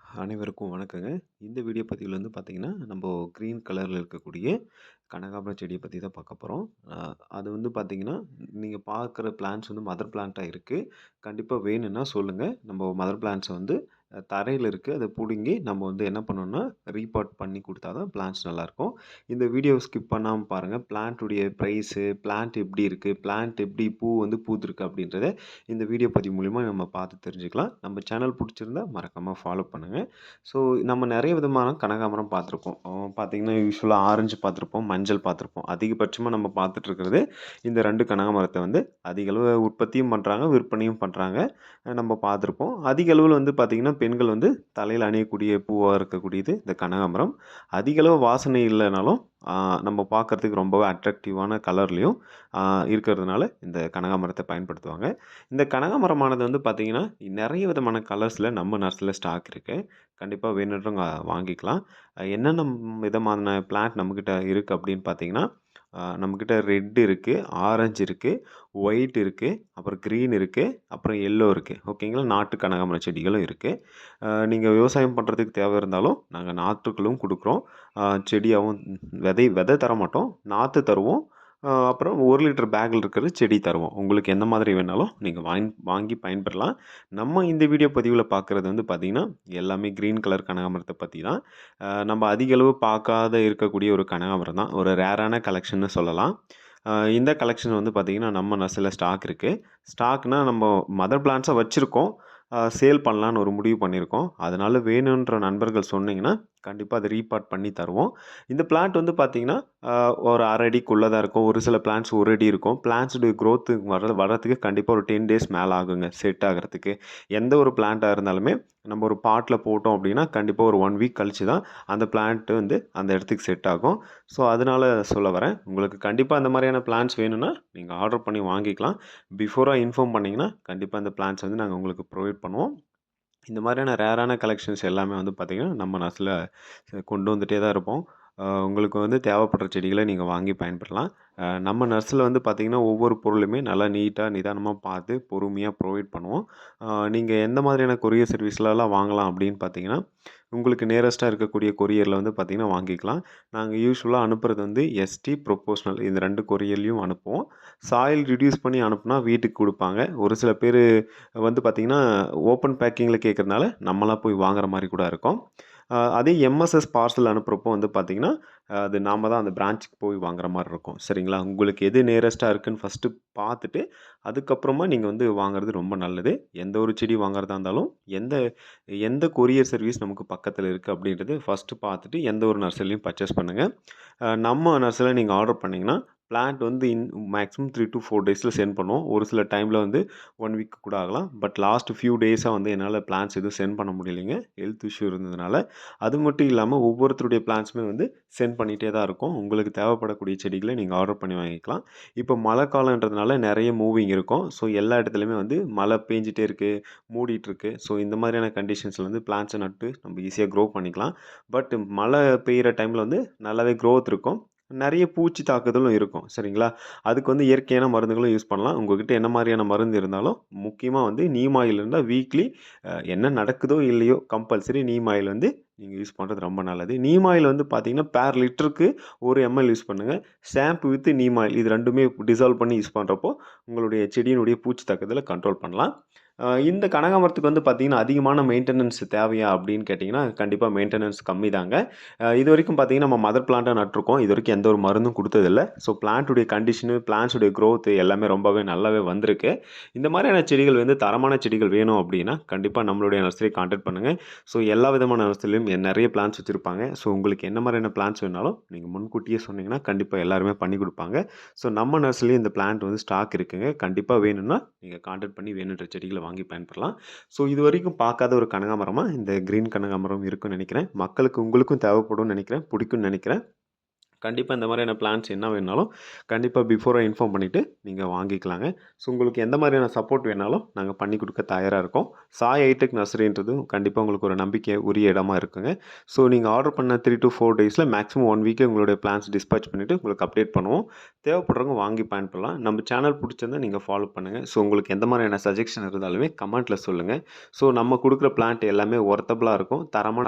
அனைவருக்கும் வணக்கங்க. இந்த வீடியோ பதிவுல வந்து பார்த்தீங்கன்னா, நம்போ கிரீன் கலர்ல இருக்கக்கூடிய கனகாம்பரம் செடிய பத்தி தான் பார்க்க போறோம். அ அது வந்து பார்த்தீங்கன்னா, நீங்க பார்க்குற பிளான்ட்ஸ் வந்து மதர் பிளான்ட்டா இருக்கு. கண்டிப்பா வேணும்னா சொல்லுங்க. நம்ப மதர் பிளான்ட்ஸ வந்து தரையில இருக்கு. அத புடுங்கி நம்ம வந்து என்ன பண்ணணும்னா, ரீபாட் பண்ணி குடுத்தா தான் பிளான்ட்ஸ் நல்லாயிருக்கும். இந்த வீடியோவ ஸ்கிப் பண்ணாம பாருங்க. பிளான்ட் உடைய பிரைஸு, பிளான்ட் எப்படி இருக்கு, பிளான்ட் எப்படி பூ வந்து பூத்திருக்கு அப்படின்றத இந்த வீடியோ பதிவு மூலியமா நம்ம பார்த்து தெரிஞ்சுக்கலாம். நம்ம சேனல் புடிச்சிருந்தா மறக்காம ஃபாலோ பண்ணுங்க. ஸோ நம்ம நெறைய விதமான கனகாமரம் பார்த்துருப்போம். பார்த்தீங்கன்னா, யூசுவலா ஆரஞ்சு பார்த்துருப்போம், மஞ்சள் பார்த்துருப்போம். அதிகபட்சமா நம்ம பார்த்துட்டு இருக்கிறது இந்த 2 கனகாமரத்த வந்து அதிக அளவு உற்பத்தியும் பண்றாங்க, விற்பனையும் பண்றாங்க. நம்ம பார்த்துருப்போம். அதிக அளவுல வந்து பார்த்தீங்கன்னா, பெண்கள் வந்து தலையில அணியக்கூடிய பூவா இருக்கக்கூடியது இந்த கனகாமரம். அதிக அளவு வாசனை இல்லனாலும், ஆ நம்ம பார்க்கறதுக்கு ரொம்பவே அட்ராக்டிவான கலர்லயும் ஆ இருக்கிறதுனால இந்த கனகாமரத்த பயன்படுத்துவாங்க. இந்த கனகாமரமானது வந்து பார்த்தீங்கன்னா, நெறைய விதமான கலர்ஸ்ல நம்ம நர்சரில ஸ்டாக் இருக்கு. கண்டிப்பா வேணுன்றவங்க வாங்கிக்கலாம். என்னென்ன விதமான பிளான்ட் நம்மகிட்ட இருக்கு அப்படின்னு பார்த்தீங்கன்னா, நம்மகிட்ட ரெட் இருக்கு, ஆரஞ்சு இருக்கு, ஒயிட் இருக்கு, அப்புறம் கிரீன் இருக்கு, அப்புறம் எல்லோ இருக்கு. ஓகேங்களா? நாட்டு கனகாமர செடிகளும் இருக்கு. நீங்க விவசாயம் பண்றதுக்கு தேவை இருந்தாலும், நாங்க நாற்றுகளும் குடுக்குறோம். செடியாவும் விதை தரமாட்டோம். நாத்து தருவோம். அப்புறம் 1 லிட்டர் பேக்ல இருக்கிற செடி தருவோம். உங்களுக்கு எந்த மாதிரி வேணாலும் நீங்க வாங்கி பயன்பெறலாம். நம்ம இந்த வீடியோ பதிவுல பார்க்குறது வந்து பார்த்தீங்கன்னா, எல்லாமே கிரீன் கலர் கனகாமரத்த பத்தி தான். நம்ம அதிக அளவு பார்க்காத இருக்கக்கூடிய ஒரு கனகாமரம் தான். ஒரு ரேரான கலெக்ஷன்னு சொல்லலாம். இந்த கலெக்ஷன் வந்து பார்த்தீங்கன்னா, நம்ம நர்சரில ஸ்டாக் இருக்கு. ஸ்டாக்னா நம்ம மதர் பிளான்ட்ஸா வச்சிருக்கோம். சேல் பண்ணலான்னு ஒரு முடிவு பண்ணியிருக்கோம். அதனால வேணுன்ற நண்பர்கள் சொன்னீங்கன்னா, கண்டிப்பா அத ரீபாட் பண்ணி தருவோம். இந்த பிளான்ட் வந்து பார்த்தீங்கன்னா, அ ஒரு 1/2 அடிக்குள்ள தான் இருக்கும். ஒரு சில பிளான்ட்ஸ் 1 அடி இருக்கும். பிளான்ட்ஸுடைய குரோத் வர்றதுக்கு கண்டிப்பா ஒரு 10 டேஸ் மேல ஆகுங்க, செட் ஆகுறதுக்கு. எந்த ஒரு பிளான்ட்டா இருந்தாலுமே, நம்ம ஒரு பாட்ல போட்டோம் அப்படின்னா, கண்டிப்பா ஒரு 1 வீக் கழிச்சு தான் அந்த பிளான்ட் வந்து அந்த இடத்துக்கு செட் ஆகும். ஸோ, அதனால சொல்ல வரேன். உங்களுக்கு கண்டிப்பா அந்த மாரியான பிளான்ட்ஸ் வேணும்னா, நீங்க ஆர்டர் பண்ணி வாங்கிக்கலாம். பிஃபோரா இன்ஃபார்ம் பண்ணீங்கன்னா, கண்டிப்பா அந்த பிளான்ட்ஸ் வந்து நாங்க உங்களுக்கு ப்ரொவைட் பண்ணுவோம். இந்த மாதிரியான ரேரான கலெக்ஷன்ஸ் எல்லாமே வந்து பார்த்தீங்கன்னா, நம்ம நர்ஸ்ல கொண்டு வந்துட்டே தான் இருப்போம். உங்களுக்கு வந்து தேவைப்படுற செடிகள நீங்க வாங்கி பயன்பெறலாம். நம்ம நர்ஸ்ல வந்து பார்த்தீங்கன்னா, ஒவ்வொரு பொருளுமே நல்லா நீட்டா, நிதானமா பார்த்து பொறுமையா ப்ரொவைட் பண்ணுவோம். நீங்க எந்த மாதிரியான கொரியர் சர்வீஸ்லலாம் வாங்கலாம் அப்படின்னு பார்த்தீங்கன்னா, உங்களுக்கு நியரஸ்ட்டா இருக்கக்கூடிய கொரியர்ல வந்து பார்த்தீங்கன்னா வாங்கிக்கலாம். நாங்க யூசுவலா அனுப்புறது வந்து எஸ்டி, ப்ரொபோஷனல் இந்த 2 கொரியர்லயும் அனுப்புவோம். சாயில் ரிடியூஸ் பண்ணி அனுப்புனா வீட்டுக்கு குடுப்பாங்க. ஒரு சில பேரு வந்து பார்த்தீங்கன்னா, ஓப்பன் பேக்கிங்கில கேட்கறனால, நம்மளா போய் வாங்குற மாரி கூட இருக்கும். அதே எம்எஸ்எஸ் பார்சல் அனுப்புறப்போ வந்து பார்த்தீங்கன்னா, அது நாம தான் அந்த பிரான்ச்சுக்கு போய் வாங்குற மாரி இருக்கும். சரிங்களா? உங்களுக்கு எது நியரஸ்ட்டா இருக்குன்னு ஃபர்ஸ்ட்டு பார்த்துட்டு, அதுக்கப்புறமா நீங்க வந்து வாங்குறது ரொம்ப நல்லது. எந்த ஒரு செடி வாங்குறதா இருந்தாலும், எந்த எந்த கொரியர் சர்வீஸ் நமக்கு பக்கத்தில இருக்கு அப்படின்றது ஃபர்ஸ்ட்டு பார்த்துட்டு, எந்த ஒரு நர்சரிலயும் பர்ச்சேஸ் பண்ணுங்க. நம்ம நர்சரில நீங்க ஆர்டர் பண்ணீங்கன்னா, பிளான்ட் வந்து மேக்ஸிமம் 3 டூ 4 டேஸ்ல சென்ட் பண்ணுவோம். ஒரு சில டைம்ல வந்து 1 வீக் கூட ஆகலாம். பட் லாஸ்ட் ஃபியூ டேஸா வந்து என்னால பிளான்ஸ் எதுவும் சென்ட் பண்ண முடியலைங்க. ஹெல்த் இஷ்யூ இருந்ததுனால. அது மட்டும் இல்லாம ஒவ்வொருத்தருடைய பிளான்ஸுமே வந்து சென்ட் பண்ணிட்டே தான் இருக்கோம். உங்களுக்கு தேவைப்படக்கூடிய செடிகள நீங்க ஆர்டர் பண்ணி வாங்கிக்கலாம். இப்போ மழை காலம்ன்றதுனால நெறைய மூவிங் இருக்கும். ஸோ எல்லா இடத்துலயுமே வந்து மழை பேஞ்சுட்டே இருக்கு, மூடிட்டு இருக்கு. ஸோ இந்த மாதிரியான கண்டிஷன்ஸ்ல வந்து பிளான்ட்ஸ நட்டு நம்ம ஈஸியா க்ரோ பண்ணிக்கலாம். பட் மழை பெய்யிற டைம்ல வந்து நல்லாவே குரோத் இருக்கும். நெறைய பூச்சி தாக்குதலும் இருக்கும். சரிங்களா? அதுக்கு வந்து இயற்கையான மருந்துகளும் யூஸ் பண்ணலாம். உங்ககிட்ட என்ன மாரியான மருந்து இருந்தாலும், முக்கியமா வந்து நீம் ஆயில் இருந்தா வீக்லி என்ன நடக்குதோ இல்லையோ கம்பல்சரி நீம் ஆயில் வந்து நீங்க யூஸ் பண்றது ரொம்ப நல்லது. நீம் ஆயில் வந்து பார்த்தீங்கன்னா, பெர் லிட்டருக்கு 1 எம்எல் யூஸ் பண்ணுங்க. ஷாம்பு வித் நீம் ஆயில் இது 2மே டிசால்வ் பண்ணி யூஸ் பண்றப்போ, உங்களுடைய செடியினுடைய பூச்சி தாக்குதல கண்ட்ரோல் பண்ணலாம். இந்த கனகாமரத்துக்கு வந்து பார்த்தீங்கன்னா, அதிகமான மெயின்டெனன்ஸ் தேவையா அப்படின்னு கேட்டீங்கன்னா, கண்டிப்பா மெயின்டெனன்ஸ் கம்மி தாங்க. இதுவரைக்கும் பார்த்தீங்கன்னா, நம்ம மதர் பிளான்ட்டா நட்டுருக்கோம். இதுவரைக்கும் எந்த ஒரு மருந்தும் குடுத்ததில்ல. ஸோ பிளான்ட்டுடைய கண்டிஷனு, பிளான்ட்ஸுடைய குரோத் எல்லாமே ரொம்பவே நல்லாவே வந்திருக்கு. இந்த மாதிரியான செடிகள் வந்து தரமான செடிகள் வேணும் அப்படின்னா, கண்டிப்பா நம்மளுடைய நர்சரியை கான்டாக்ட் பண்ணுங்க. ஸோ எல்லா விதமான நர்சரிலயும் நெறைய பிளான்ட்ஸ் வச்சிருப்பாங்க. ஸோ உங்களுக்கு என்ன மாதிரியான பிளான்ட்ஸ் வேணாலும் நீங்க முன்கூட்டியே சொன்னீங்கன்னா, கண்டிப்பா எல்லாருமே பண்ணி குடுப்பாங்க. ஸோ நம்ம நர்சரிலயும் இந்த பிளான்ட் வந்து ஸ்டாக் இருக்குங்க. கண்டிப்பா வேணும்னா, நீங்க கான்டாக்ட் பண்ணி வேணுன்ற செடிகள வாங்கி பயன்பெறலாம். ஸோ இதுவரைக்கும் பார்க்காத ஒரு கனகாமரமா இந்த கிரீன் கனகாமரம் இருக்குன்னு நெனைக்கிறேன். மக்களுக்கு உங்களுக்கும் தேவைப்படும்னு நெனைக்கிறேன். பிடிக்கும்னு நெனைக்கிறேன். கண்டிப்பா இந்த மாதிரியான பிளான்ஸ் என்ன வேணுனாலும் கண்டிப்பா பிஃபோரா இன்ஃபார்ம் பண்ணிட்டு நீங்க வாங்கிக்கலாங்க. ஸோ உங்களுக்கு எந்த மாதிரியான சப்போர்ட் வேணாலும் நாங்க பண்ணி குடுக்க தயாரா இருக்கோம். சாய் ஹைடெக் நர்சரின்றது கண்டிப்பா உங்களுக்கு ஒரு நம்பிக்கை உரிய இடமா இருக்குங்க. ஸோ நீங்க ஆர்டர் பண்ண 3 to 4 டேஸ்ல மேக்ஸிமம் 1 வீக்ல உங்களுடைய பிளான்ஸ் டிஸ்பேட்ச் பண்ணிட்டு உங்களுக்கு அப்டேட் பண்ணுவோம். தேவைப்படுறவங்க வாங்கி பயன்படலாம். நம்ம சேனல் புடிச்சிருந்தா நீங்க ஃபாலோ பண்ணுங்க. ஸோ உங்களுக்கு எந்த மாதிரியான சஜஷன் இருந்தாலுமே கமெண்ட்ல சொல்லுங்க. ஸோ நம்ம குடுக்குற பிளான்ட் எல்லாமே ஒர்த்தபிளா இருக்கும். தரமான